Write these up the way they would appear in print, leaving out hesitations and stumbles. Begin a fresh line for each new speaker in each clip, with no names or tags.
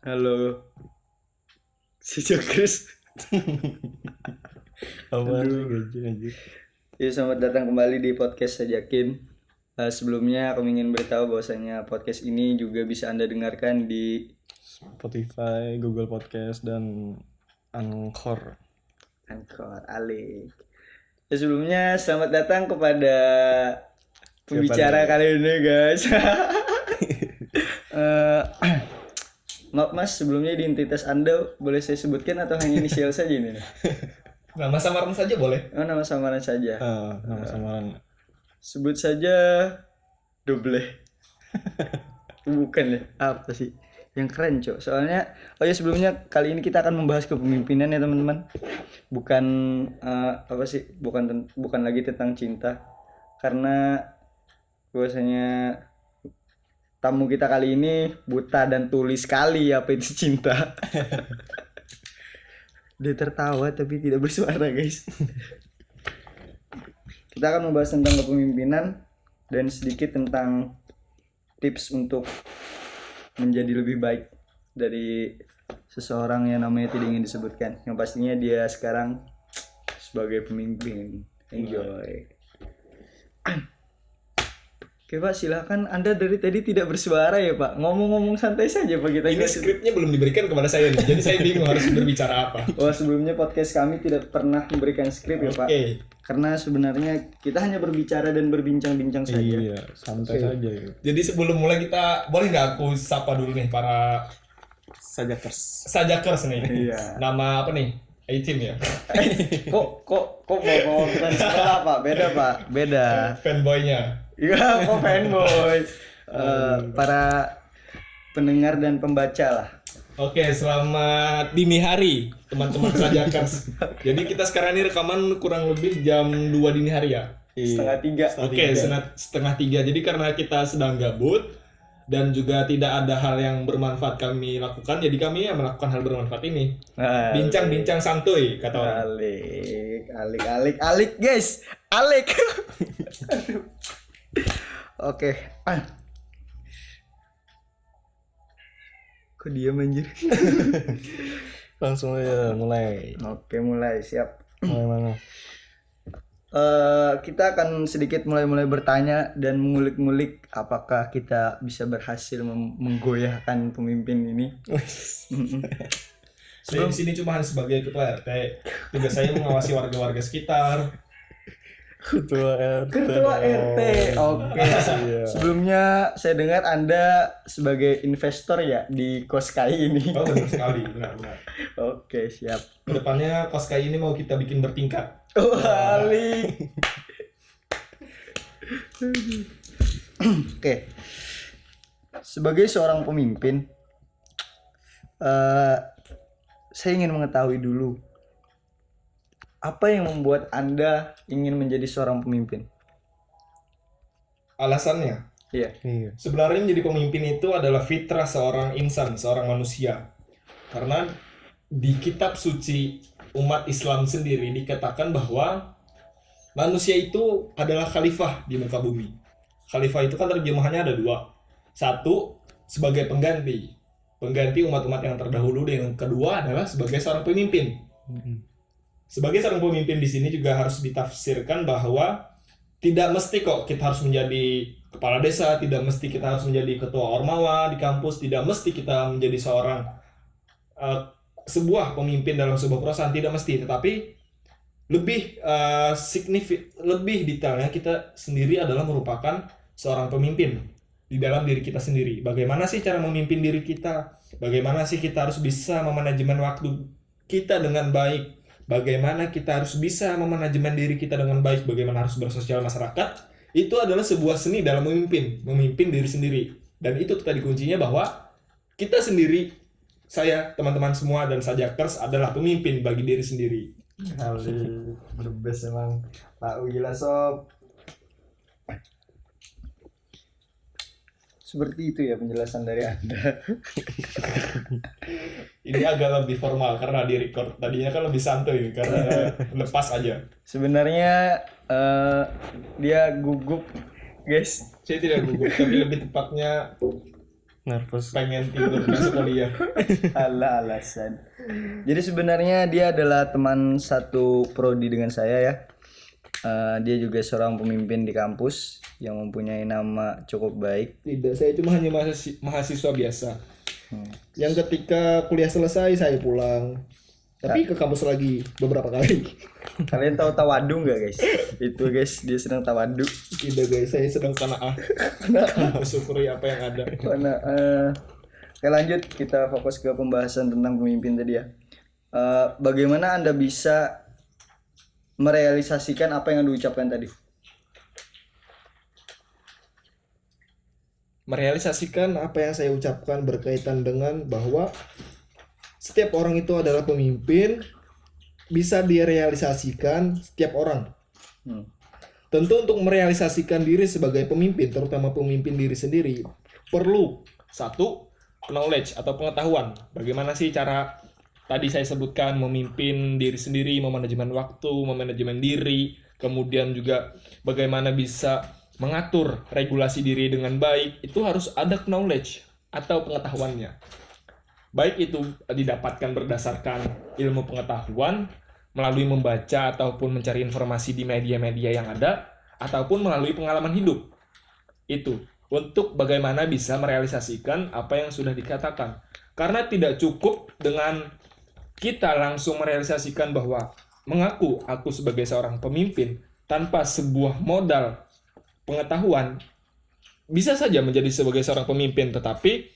Halo, si Chris.
Apaan sih anjir.
Ya, selamat datang kembali di podcast Sajakin. Sebelumnya aku ingin beritahu bahwasanya podcast ini juga bisa Anda dengarkan di
Spotify, Google Podcast, dan Anchor.
Alik. Ya, sebelumnya selamat datang kepada pembicara
nih?
kali ini, guys. Maaf Mas, sebelumnya identitas Anda boleh saya sebutkan atau hanya inisial saja ini?
Nama samaran saja boleh.
Oh, nama samaran saja.
Nama samaran.
Sebut saja Doble. Bukan ya? Apa sih? Yang keren, Cok. Soalnya sebelumnya kali ini kita akan membahas kepemimpinan ya, teman-teman. Bukan bukan lagi tentang cinta. Karena biasanya tamu kita kali ini buta dan tuli sekali apa itu cinta. Dia tertawa tapi tidak bersuara, guys. Kita akan membahas tentang kepemimpinan dan sedikit tentang tips untuk menjadi lebih baik dari seseorang yang namanya tidak ingin disebutkan. Yang pastinya dia sekarang sebagai pemimpin. Enjoy. Oke Pak, silakan. Anda dari tadi tidak bersuara ya Pak. Ngomong-ngomong santai saja Pak kita.
Ini skripnya belum diberikan kepada saya nih, jadi saya bingung harus berbicara apa.
Sebelumnya podcast kami tidak pernah memberikan skrip ya Pak. Karena sebenarnya kita hanya berbicara dan berbincang-bincang saja.
Iya, santai saja.
Jadi sebelum mulai kita, boleh nggak aku sapa dulu nih para sajakers nih.
Iya.
Nama apa nih? A-team ya?
Kok bawa fans sekolah Pak? Beda Pak, beda.
Fanboynya.
Iya, kok fanboy. Para pendengar dan pembaca lah.
Oke, selamat dini hari teman-teman sajakers. Jadi kita sekarang ini rekaman kurang lebih jam 2 dini hari ya?
Setengah tiga.
Oke, setengah 3. Jadi karena kita sedang gabut dan juga tidak ada hal yang bermanfaat kami lakukan, jadi kami melakukan hal bermanfaat ini. Bincang-bincang santuy kata orang.
Alik guys. Alik. Oke. Kok diam anjir?
Langsung aja mulai.
Oke, mulai siap.
Mulai mana?
Kita akan sedikit mulai bertanya dan mengulik-ngulik apakah kita bisa berhasil menggoyahkan pemimpin ini.
Saya di sini cuma sebagai ketua RT. Tugas saya mengawasi warga-warga sekitar.
Ketua
RT. Oke. Sebelumnya saya dengar Anda sebagai investor ya di Koskai ini.
Oh, benar sekali, benar.
Oke, siap.
Kedepannya Koskai ini mau kita bikin bertingkat.
Alik. Oke. Sebagai seorang pemimpin, saya ingin mengetahui dulu apa yang membuat Anda ingin menjadi seorang pemimpin?
Alasannya?
Iya.
Sebenarnya menjadi pemimpin itu adalah fitrah seorang insan, seorang manusia. Karena di kitab suci umat Islam sendiri dikatakan bahwa manusia itu adalah khalifah di muka bumi. Khalifah itu kan terjemahannya ada 2. Satu, sebagai pengganti umat-umat yang terdahulu, dan yang kedua adalah sebagai seorang pemimpin. Sebagai seorang pemimpin di sini juga harus ditafsirkan bahwa tidak mesti kok kita harus menjadi kepala desa, tidak mesti kita harus menjadi ketua ormawa di kampus, tidak mesti kita menjadi seorang sebuah pemimpin dalam sebuah perusahaan, tidak mesti. Tetapi lebih lebih detailnya kita sendiri adalah merupakan seorang pemimpin di dalam diri kita sendiri. Bagaimana sih cara memimpin diri kita? Bagaimana sih kita harus bisa memanajemen waktu kita dengan baik? Bagaimana kita harus bisa memanajemen diri kita dengan baik, bagaimana harus bersosial masyarakat, itu adalah sebuah seni dalam memimpin diri sendiri. Dan itu tadi kuncinya bahwa kita sendiri, saya, teman-teman semua, dan sajakers adalah pemimpin bagi diri sendiri.
Alik, berbes emang. Tahu gila sob. Seperti itu ya penjelasan dari Anda.
Ini agak lebih formal karena di record. Tadinya kan lebih santuy karena lepas aja.
Sebenarnya dia gugup, guys.
Saya tidak gugup, tapi lebih tepatnya
Nervous.
pengen tidur besok kuliah.
Alah, alasan. Jadi sebenarnya dia adalah teman satu prodi dengan saya ya. Dia juga seorang pemimpin di kampus yang mempunyai nama cukup baik.
Tidak, saya cuma hanya mahasiswa biasa. Yang ketika kuliah selesai saya pulang. Tapi ke kampus lagi beberapa kali.
Kalian tahu tawadu nggak guys? Itu guys, dia sedang tawadu.
Tidak guys, saya sedang qanaah. Bersyukuri apa yang ada.
Karena oke, lanjut kita fokus ke pembahasan tentang pemimpin tadi ya. Bagaimana Anda bisa merealisasikan apa yang Anda ucapkan tadi?
Merealisasikan apa yang saya ucapkan berkaitan dengan bahwa setiap orang itu adalah pemimpin, bisa direalisasikan setiap orang. Tentu untuk merealisasikan diri sebagai pemimpin, terutama pemimpin diri sendiri, perlu satu, knowledge atau pengetahuan. Bagaimana sih cara tadi saya sebutkan memimpin diri sendiri, memanajemen waktu, memanajemen diri, kemudian juga bagaimana bisa mengatur regulasi diri dengan baik, itu harus ada knowledge atau pengetahuannya. Baik itu didapatkan berdasarkan ilmu pengetahuan, melalui membaca ataupun mencari informasi di media-media yang ada, ataupun melalui pengalaman hidup. Itu, untuk bagaimana bisa merealisasikan apa yang sudah dikatakan. Karena tidak cukup dengan kita langsung merealisasikan bahwa mengaku aku sebagai seorang pemimpin tanpa sebuah modal pengetahuan, bisa saja menjadi sebagai seorang pemimpin, tetapi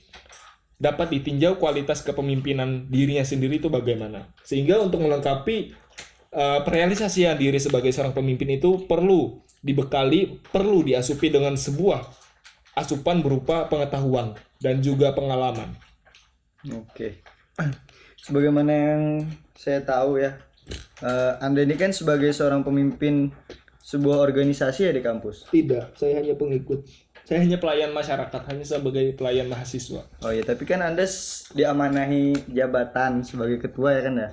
dapat ditinjau kualitas kepemimpinan dirinya sendiri itu bagaimana. Sehingga untuk melengkapi perealisasian diri sebagai seorang pemimpin itu perlu dibekali, perlu diasupi dengan sebuah asupan berupa pengetahuan dan juga pengalaman.
Oke. Sebagaimana yang saya tahu ya, Anda ini kan sebagai seorang pemimpin sebuah organisasi ya di kampus.
Tidak, saya hanya pengikut. Saya hanya pelayan masyarakat, hanya sebagai pelayan mahasiswa.
Oh ya, tapi kan Anda diamanahi jabatan sebagai ketua ya kan ya.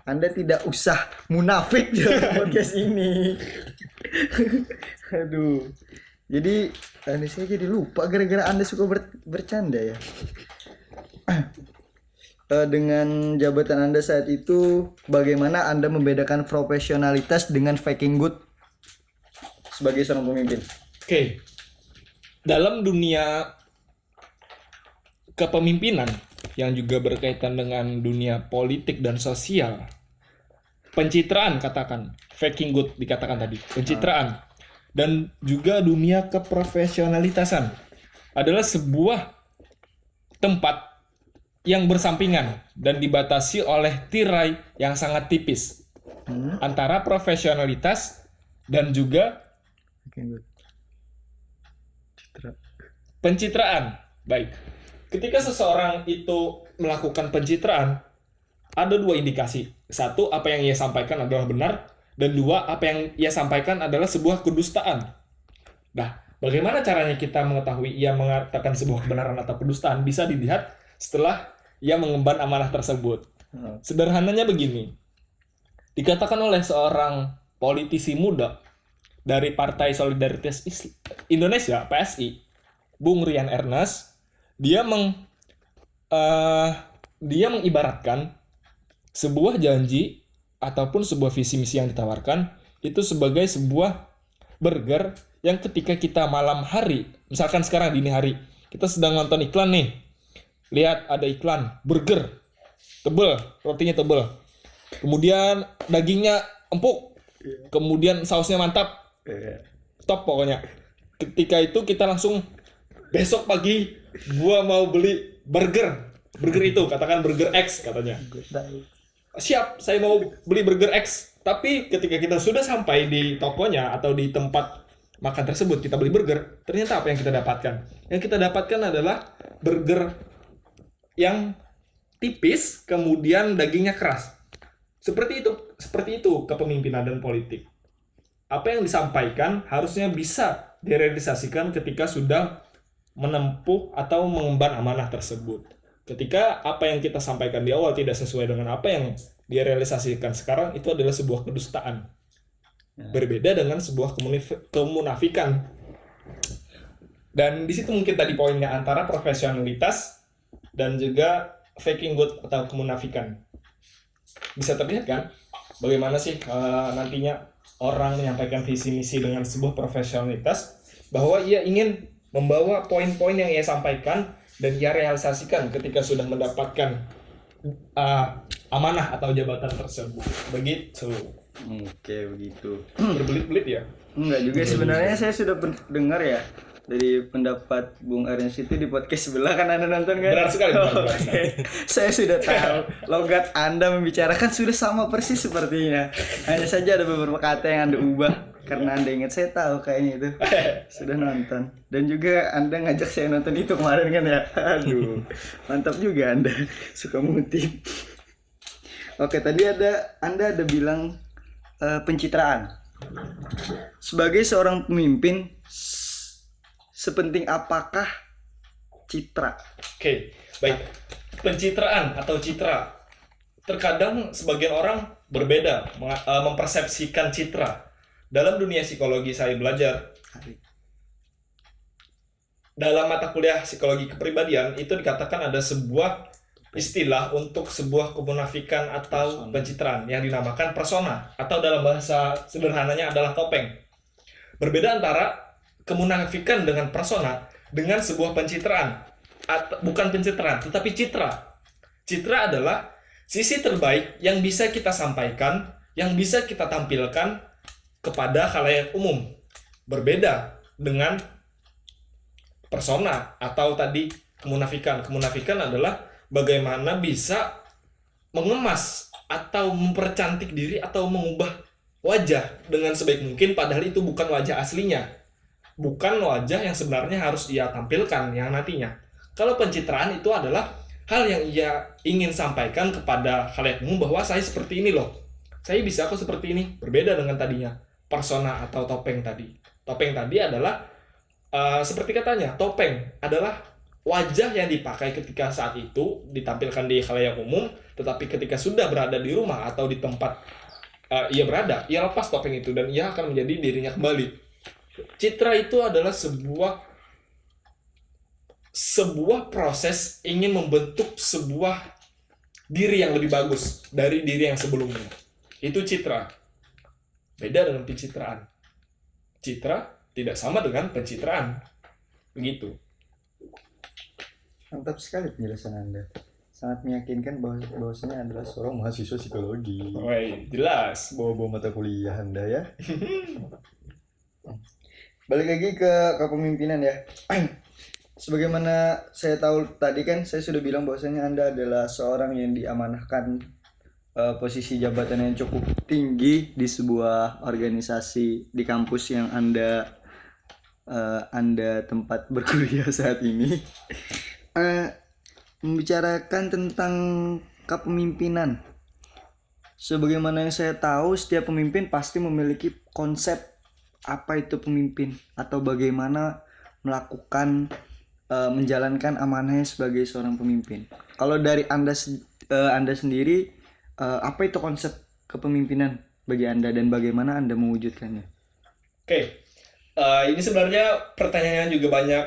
Anda tidak usah munafik di podcast ini. Aduh. Jadi saya jadi lupa gara-gara Anda suka bercanda ya. Dengan jabatan Anda saat itu, bagaimana Anda membedakan profesionalitas dengan faking good sebagai seorang pemimpin?
Oke. Dalam dunia kepemimpinan yang juga berkaitan dengan dunia politik dan sosial, pencitraan katakan, faking good dikatakan tadi, pencitraan, dan juga dunia keprofesionalitasan adalah sebuah tempat yang bersampingan dan dibatasi oleh tirai yang sangat tipis antara profesionalitas dan juga pencitraan. Baik. Ketika seseorang itu melakukan pencitraan, ada dua indikasi. Satu, apa yang ia sampaikan adalah benar. Dan dua, apa yang ia sampaikan adalah sebuah kedustaan. Nah, bagaimana caranya kita mengetahui ia mengatakan sebuah kebenaran atau kedustaan? Bisa dilihat setelah ia mengemban amanah tersebut. Sederhananya begini. Dikatakan oleh seorang politisi muda dari Partai Solidaritas Indonesia, PSI, Bung Rian Ernest, dia mengibaratkan sebuah janji ataupun sebuah visi misi yang ditawarkan itu sebagai sebuah burger yang ketika kita malam hari, misalkan sekarang dini hari, kita sedang nonton iklan nih, lihat ada iklan burger, tebel, rotinya tebel, kemudian dagingnya empuk, kemudian sausnya mantap, top pokoknya. Ketika itu kita langsung, besok pagi gua mau beli burger itu, katakan burger X katanya. Siap, saya mau beli burger X. Tapi ketika kita sudah sampai di tokonya atau di tempat makan tersebut, kita beli burger, ternyata apa yang kita dapatkan? Yang kita dapatkan adalah burger yang tipis, kemudian dagingnya keras. Seperti itu kepemimpinan dan politik. Apa yang disampaikan harusnya bisa direalisasikan ketika sudah menempuh atau mengemban amanah tersebut. Ketika apa yang kita sampaikan di awal tidak sesuai dengan apa yang direalisasikan sekarang, itu adalah sebuah kedustaan. Berbeda dengan sebuah kemunafikan. Dan di situ mungkin tadi poinnya antara profesionalitas dan juga faking good atau kemunafikan. Bisa terlihat kan bagaimana sih nantinya orang menyampaikan visi misi dengan sebuah profesionalitas, bahwa ia ingin membawa poin-poin yang ia sampaikan dan ia realisasikan ketika sudah mendapatkan amanah atau jabatan tersebut. Begitu.
Oke, begitu.
Berbelit-belit ya.
Enggak juga sebenarnya, saya sudah dengar ya dari pendapat Bung Ernst itu di podcast sebelah, kan Anda nonton kan?
Benar sekali, benar.
Oke. Saya sudah tahu logat Anda membicarakan sudah sama persis sepertinya. Hanya saja ada beberapa kata yang Anda ubah karena Anda ingat. Saya tahu kayaknya itu. Sudah nonton. Dan juga Anda ngajak saya nonton itu kemarin kan ya. Aduh. Mantap juga Anda. Suka mengutip. Oke, tadi Anda ada bilang pencitraan. Sebagai seorang pemimpin, sepenting apakah citra?
Oke, baik. Pencitraan atau citra. Terkadang sebagian orang berbeda mempersepsikan citra. Dalam dunia psikologi saya belajar, dalam mata kuliah psikologi kepribadian itu dikatakan ada sebuah istilah untuk sebuah kemunafikan atau pencitraan yang dinamakan persona, atau dalam bahasa sederhananya adalah topeng. Berbeda antara kemunafikan dengan persona dengan sebuah pencitraan. Bukan pencitraan, tetapi citra. Citra adalah sisi terbaik yang bisa kita sampaikan, yang bisa kita tampilkan kepada khalayak umum. Berbeda dengan persona atau tadi kemunafikan. Kemunafikan adalah bagaimana bisa mengemas atau mempercantik diri atau mengubah wajah dengan sebaik mungkin, padahal itu bukan wajah aslinya. Bukan wajah yang sebenarnya harus ia tampilkan yang nantinya. Kalau pencitraan itu adalah hal yang ia ingin sampaikan kepada khalayak umum bahwa saya seperti ini loh. Saya bisa kok seperti ini. Berbeda dengan tadinya persona atau topeng tadi. Topeng tadi adalah seperti katanya, topeng adalah wajah yang dipakai ketika saat itu ditampilkan di khalayak umum, tetapi ketika sudah berada di rumah atau di tempat ia berada, ia lepas topeng itu dan ia akan menjadi dirinya kembali. Citra itu adalah sebuah proses ingin membentuk sebuah diri yang lebih bagus dari diri yang sebelumnya. Itu citra. Beda dengan pencitraan. Citra tidak sama dengan pencitraan. Begitu.
Mantap sekali penjelasan Anda. Sangat meyakinkan bahwasanya adalah seorang mahasiswa psikologi.
Woi, jelas.
Bawa-bawa mata kuliah Anda ya. Balik lagi ke kepemimpinan ya. Sebagaimana saya tahu tadi kan saya sudah bilang bahwasanya Anda adalah seorang yang diamanahkan posisi jabatan yang cukup tinggi di sebuah organisasi di kampus yang Anda tempat berkuliah saat ini. Membicarakan tentang kepemimpinan. Sebagaimana yang saya tahu, setiap pemimpin pasti memiliki konsep apa itu pemimpin atau bagaimana melakukan menjalankan amanahnya sebagai seorang pemimpin. Kalau dari Anda sendiri, apa itu konsep kepemimpinan bagi Anda dan bagaimana Anda mewujudkannya?
Oke, ini sebenarnya pertanyaan juga banyak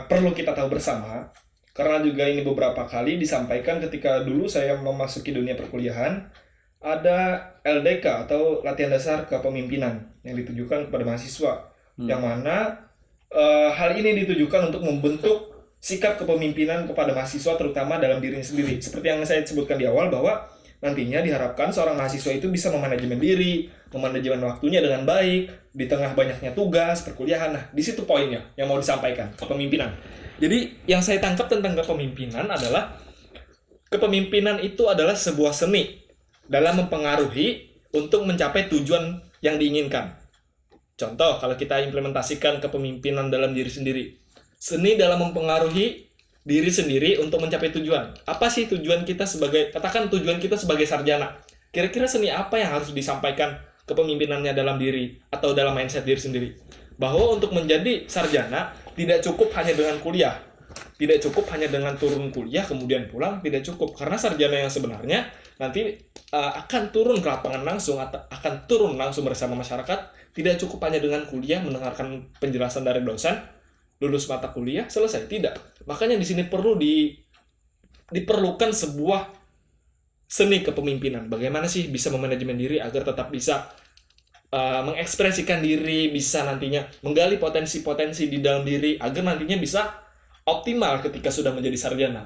perlu kita tahu bersama, karena juga ini beberapa kali disampaikan ketika dulu saya memasuki dunia perkuliahan. Ada LDK atau latihan dasar kepemimpinan yang ditujukan kepada mahasiswa, yang mana hal ini ditujukan untuk membentuk sikap kepemimpinan kepada mahasiswa, terutama dalam dirinya sendiri. Seperti yang saya sebutkan di awal, bahwa nantinya diharapkan seorang mahasiswa itu bisa memanajemen diri, memanajemen waktunya dengan baik di tengah banyaknya tugas perkuliahan. Nah, di situ poinnya yang mau disampaikan, kepemimpinan. Jadi yang saya tangkap tentang kepemimpinan adalah kepemimpinan itu adalah sebuah seni dalam mempengaruhi untuk mencapai tujuan yang diinginkan. Contoh, kalau kita implementasikan kepemimpinan dalam diri sendiri, seni dalam mempengaruhi diri sendiri untuk mencapai tujuan. Apa sih tujuan kita katakan tujuan kita sebagai sarjana? Kira-kira seni apa yang harus disampaikan kepemimpinannya dalam diri atau dalam mindset diri sendiri? Bahwa untuk menjadi sarjana tidak cukup hanya dengan kuliah. Tidak cukup hanya dengan turun kuliah kemudian pulang, tidak cukup. Karena sarjana yang sebenarnya nanti akan turun ke lapangan langsung atau akan turun langsung bersama masyarakat. Tidak cukup hanya dengan kuliah mendengarkan penjelasan dari dosen, lulus mata kuliah, selesai. Tidak. Makanya di sini diperlukan sebuah seni kepemimpinan. Bagaimana sih bisa memanajemen diri agar tetap bisa mengekspresikan diri, bisa nantinya menggali potensi-potensi di dalam diri agar nantinya bisa optimal ketika sudah menjadi sarjana.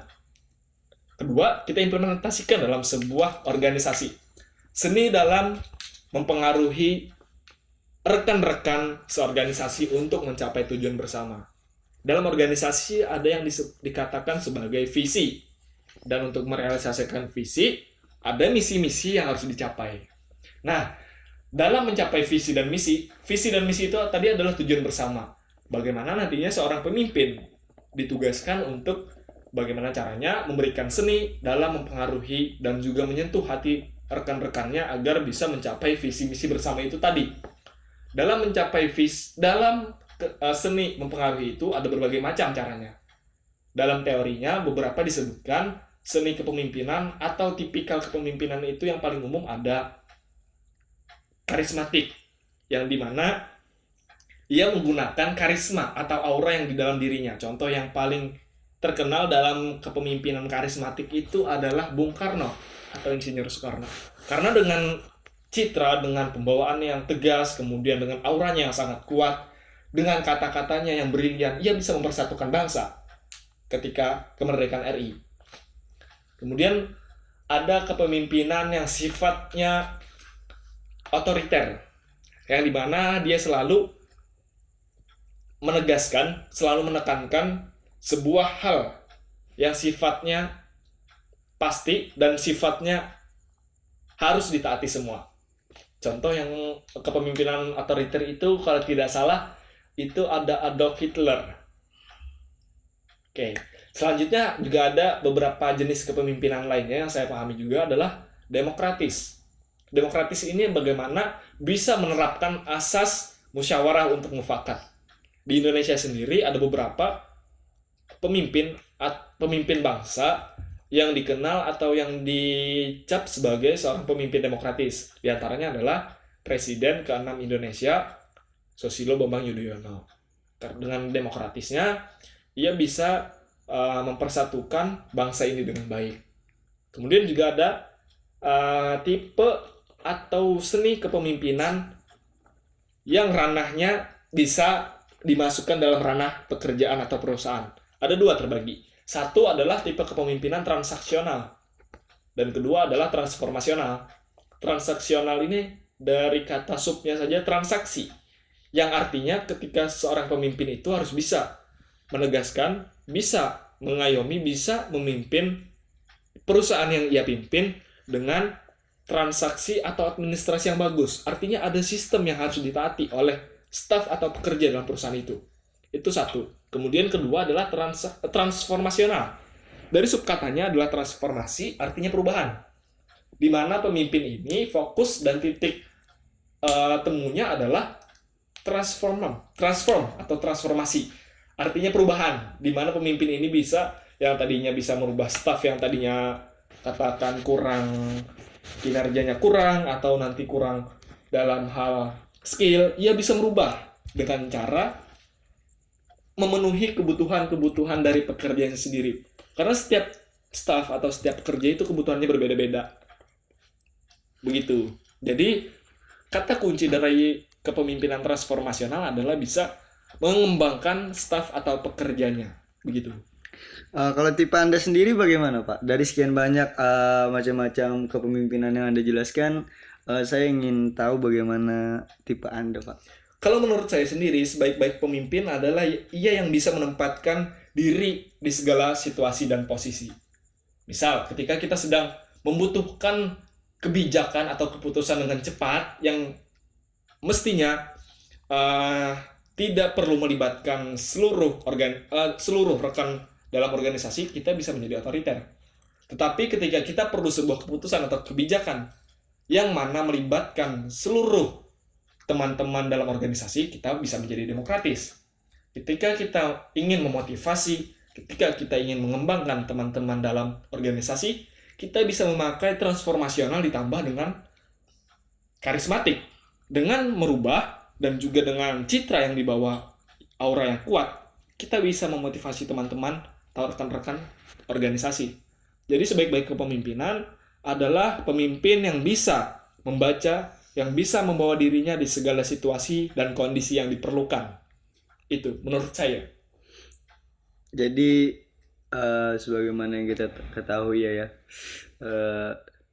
Kedua, kita implementasikan dalam sebuah organisasi. Seni dalam mempengaruhi rekan-rekan seorganisasi untuk mencapai tujuan bersama. Dalam organisasi ada yang dikatakan sebagai visi. Dan untuk merealisasikan visi, ada misi-misi yang harus dicapai. Nah, dalam mencapai visi dan misi itu tadi adalah tujuan bersama. Bagaimana nantinya seorang pemimpin ditugaskan untuk bagaimana caranya memberikan seni dalam mempengaruhi dan juga menyentuh hati rekan-rekannya agar bisa mencapai visi misi bersama itu tadi. Dalam mencapai seni mempengaruhi itu ada berbagai macam caranya. Dalam teorinya beberapa disebutkan seni kepemimpinan atau tipikal kepemimpinan itu yang paling umum ada karismatik, yang dimana ia menggunakan karisma atau aura yang di dalam dirinya. Contoh yang paling terkenal dalam kepemimpinan karismatik itu adalah Bung Karno atau Insinyur Soekarno. Karena dengan citra, dengan pembawaannya yang tegas, kemudian dengan auranya yang sangat kuat, dengan kata-katanya yang brilian, ia bisa mempersatukan bangsa ketika kemerdekaan RI. Kemudian ada kepemimpinan yang sifatnya otoriter, yang dimana dia selalu menegaskan, selalu menekankan sebuah hal yang sifatnya pasti dan sifatnya harus ditaati semua. Contoh yang kepemimpinan otoriter itu kalau tidak salah itu ada Adolf Hitler. Oke, selanjutnya juga ada beberapa jenis kepemimpinan lainnya yang saya pahami juga adalah demokratis. Demokratis ini bagaimana bisa menerapkan asas musyawarah untuk mufakat. Di Indonesia sendiri ada beberapa pemimpin bangsa yang dikenal atau yang dicap sebagai seorang pemimpin demokratis. Di antaranya adalah Presiden ke-6 Indonesia, Susilo Bambang Yudhoyono. Dengan demokratisnya, ia bisa mempersatukan bangsa ini dengan baik. Kemudian juga ada tipe atau seni kepemimpinan yang ranahnya bisa dimasukkan dalam ranah pekerjaan atau perusahaan. Ada dua terbagi. Satu adalah tipe kepemimpinan transaksional. Dan kedua adalah transformasional. Transaksional ini dari kata subnya saja transaksi. Yang artinya ketika seorang pemimpin itu harus bisa menegaskan, bisa mengayomi, bisa memimpin perusahaan yang ia pimpin dengan transaksi atau administrasi yang bagus. Artinya ada sistem yang harus ditaati oleh staf atau pekerja dalam perusahaan itu. Itu satu. Kemudian kedua adalah transformasional. Dari subkatanya adalah transformasi, artinya perubahan. Di mana pemimpin ini fokus dan titik temunya adalah transform atau transformasi. Artinya perubahan. Di mana pemimpin ini bisa, yang tadinya bisa merubah staf yang tadinya katakan kurang kinerjanya kurang atau nanti kurang dalam hal skill, ia bisa merubah dengan cara memenuhi kebutuhan-kebutuhan dari pekerjaannya sendiri. Karena setiap staff atau setiap pekerja itu kebutuhannya berbeda-beda. Begitu. Jadi, kata kunci dari kepemimpinan transformasional adalah bisa mengembangkan staff atau pekerjanya. Begitu.
Kalau tipe Anda sendiri bagaimana, Pak? Dari sekian banyak macam-macam kepemimpinan yang Anda jelaskan, saya ingin tahu bagaimana tipe Anda, Pak.
Kalau menurut saya sendiri, sebaik-baik pemimpin adalah ia yang bisa menempatkan diri di segala situasi dan posisi. Misal, ketika kita sedang membutuhkan kebijakan atau keputusan dengan cepat yang mestinya tidak perlu melibatkan seluruh rekan dalam organisasi, kita bisa menjadi otoriter. Tetapi ketika kita perlu sebuah keputusan atau kebijakan yang mana melibatkan seluruh teman-teman dalam organisasi, kita bisa menjadi demokratis. Ketika kita ingin memotivasi, ketika kita ingin mengembangkan teman-teman dalam organisasi, kita bisa memakai transformasional ditambah dengan karismatik. Dengan merubah dan juga dengan citra yang dibawa aura yang kuat, kita bisa memotivasi teman-teman atau rekan-rekan organisasi. Jadi sebaik-baik kepemimpinan adalah pemimpin yang bisa membaca, yang bisa membawa dirinya di segala situasi dan kondisi yang diperlukan. Itu menurut saya.
Jadi sebagaimana yang kita ketahui ya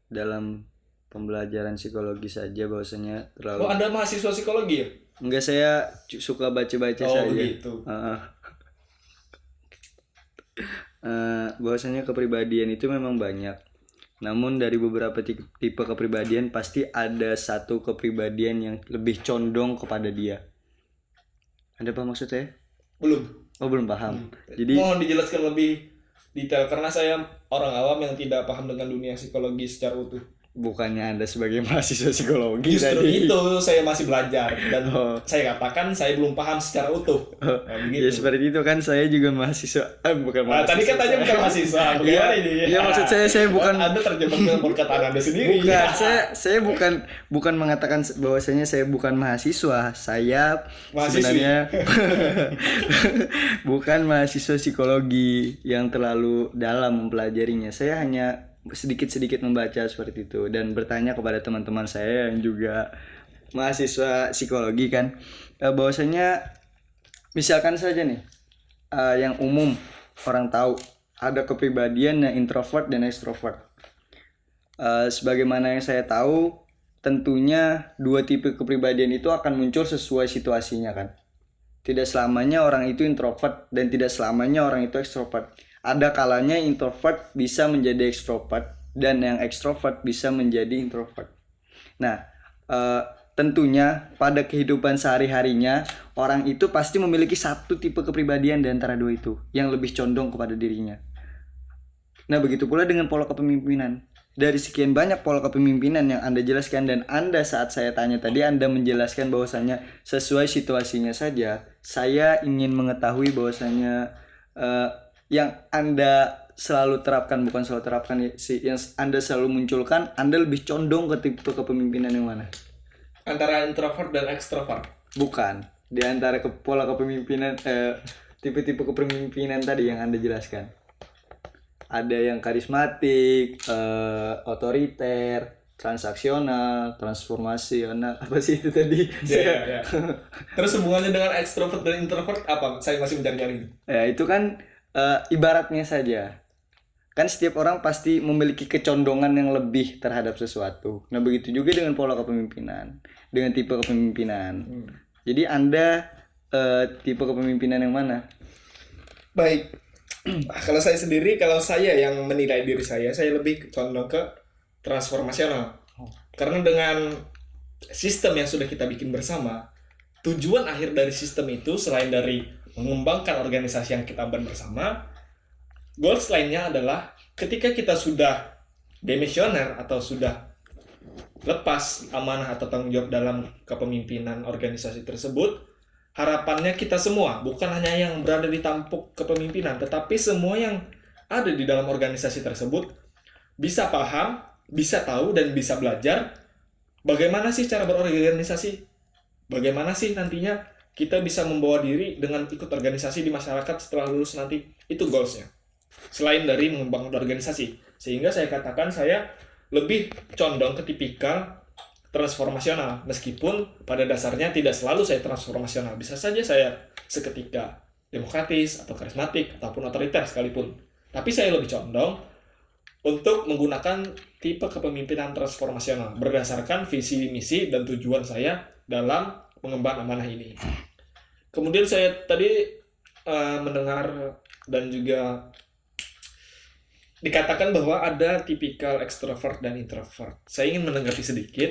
dalam pembelajaran psikologi saja bahwasanya terlalu
Oh, Anda mahasiswa psikologi ya?
enggak, saya suka baca-baca
Oh,
saja.
begitu.
Bahwasanya kepribadian itu memang banyak. Namun dari beberapa tipe kepribadian pasti ada satu kepribadian yang lebih condong kepada dia. Anda paham maksud saya?
Belum.
Oh, belum paham. Jadi
Mohon dijelaskan lebih detail karena saya orang awam yang tidak paham dengan dunia psikologi secara utuh.
bukannya Anda sebagai mahasiswa psikologi
Justru
tadi.
itu saya masih belajar dan
Oh.
saya katakan saya belum paham secara utuh. Nah,
Ya
begitu.
seperti itu kan, saya juga mahasiswa. Bukan
Nah,
mahasiswa.
tadi kan tanya bukan mahasiswa.
Iya,
Bagaimana ini?
iya, maksud saya bukan.
Anda terjebak dengan perkataan Anda sendiri.
Bukan, saya bukan mengatakan bahwasanya saya bukan mahasiswa. Saya
Mahasiswi.
sebenarnya bukan mahasiswa psikologi yang terlalu dalam mempelajarinya. Saya hanya sedikit-sedikit membaca seperti itu dan bertanya kepada teman-teman saya yang juga mahasiswa psikologi kan, bahwasanya misalkan saja nih, yang umum orang tahu ada kepribadian yang introvert dan extrovert. Sebagaimana yang saya tahu, tentunya dua tipe kepribadian itu akan muncul sesuai situasinya kan. Tidak selamanya orang itu introvert dan tidak selamanya orang itu extrovert. Ada kalanya introvert bisa menjadi extrovert dan yang extrovert bisa menjadi introvert. Nah, tentunya pada kehidupan sehari-harinya orang itu pasti memiliki satu tipe kepribadian di antara dua itu yang lebih condong kepada dirinya. Nah, begitu pula dengan pola kepemimpinan. Dari sekian banyak pola kepemimpinan yang Anda jelaskan dan Anda saat saya tanya tadi Anda menjelaskan bahwasanya sesuai situasinya saja. Saya ingin mengetahui bahwasanya yang Anda selalu terapkan, bukan selalu terapkan sih, yang Anda selalu munculkan, Anda lebih condong ke tipe kepemimpinan yang mana?
Antara introvert dan extrovert.
Bukan. Di antara pola kepemimpinan tipe-tipe kepemimpinan tadi yang Anda jelaskan. Ada yang karismatik, otoriter, transaksional, transformasional, apa sih itu tadi?
Ya. Terus hubungannya dengan extrovert dan introvert apa? Saya masih mencari-cari.
Ya, itu kan ibaratnya saja. Kan setiap orang pasti memiliki kecondongan yang lebih terhadap sesuatu. Nah, begitu juga dengan pola kepemimpinan, dengan tipe kepemimpinan. Jadi Anda tipe kepemimpinan yang mana?
Baik. Kalau saya yang menilai diri saya lebih condong ke transformasional. Karena dengan sistem yang sudah kita bikin bersama, tujuan akhir dari sistem itu selain dari mengembangkan organisasi yang kita bangun bersama, goals lainnya adalah ketika kita sudah demisioner atau sudah lepas amanah atau tanggung jawab dalam kepemimpinan organisasi tersebut, harapannya kita semua, bukan hanya yang berada di tampuk kepemimpinan, tetapi semua yang ada di dalam organisasi tersebut bisa paham, bisa tahu, dan bisa belajar bagaimana sih cara berorganisasi, bagaimana sih nantinya kita bisa membawa diri dengan ikut organisasi di masyarakat setelah lulus nanti. Itu goalsnya. Selain dari mengembangkan organisasi. Sehingga saya katakan saya lebih condong ke tipikal transformasional. Meskipun pada dasarnya tidak selalu saya transformasional. Bisa saja saya seketika demokratis atau karismatik ataupun otoriter sekalipun. Tapi saya lebih condong untuk menggunakan tipe kepemimpinan transformasional berdasarkan visi, misi, dan tujuan saya dalam mengemban amanah ini. Kemudian saya tadi mendengar dan juga dikatakan bahwa ada tipikal ekstrovert dan introvert. Saya ingin menanggapi sedikit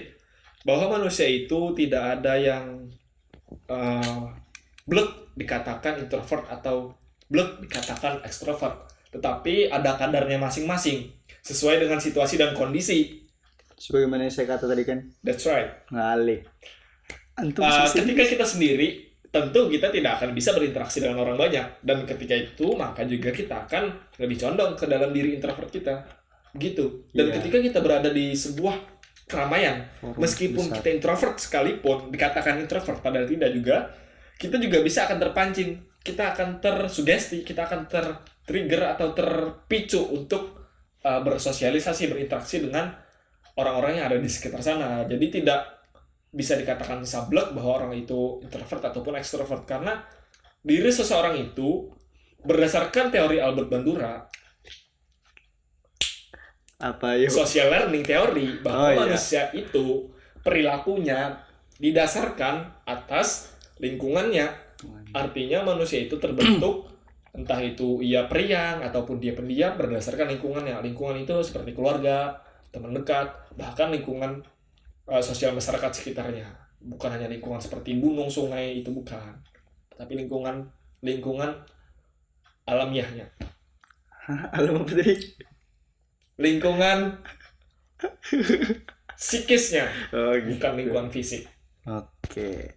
bahwa manusia itu tidak ada yang blek dikatakan introvert atau blek dikatakan ekstrovert, tetapi ada kadarnya masing-masing sesuai dengan situasi dan kondisi.
Sebagaimana yang saya kata tadi kan.
That's right.
Ngalih. Antum
Ketika kita sendiri, tentu kita tidak akan bisa berinteraksi dengan orang banyak, dan ketika itu maka juga kita akan lebih condong ke dalam diri introvert kita, begitu. Dan ketika kita berada di sebuah keramaian, meskipun kita introvert sekalipun dikatakan introvert, padahal tidak juga, kita juga bisa akan terpancing kita akan tersugesti, kita akan tertrigger atau terpicu untuk bersosialisasi, berinteraksi dengan orang-orang yang ada di sekitar sana. Jadi tidak bisa dikatakan sablek bahwa orang itu introvert ataupun extrovert, karena diri seseorang itu berdasarkan teori Albert Bandura,
Apa yuk?
social learning teori, bahwa
Oh, iya.
manusia itu perilakunya didasarkan atas lingkungannya. Artinya manusia itu terbentuk entah itu ia periang ataupun dia pendiam berdasarkan lingkungannya. Lingkungan itu seperti keluarga, teman dekat, bahkan lingkungan sosial masyarakat sekitarnya. Bukan hanya lingkungan seperti gunung, sungai, itu bukan. Tapi lingkungan alamiahnya.
Alam apa tadi?
Lingkungan psikisnya,
Oh gitu.
bukan lingkungan fisik.
Oke.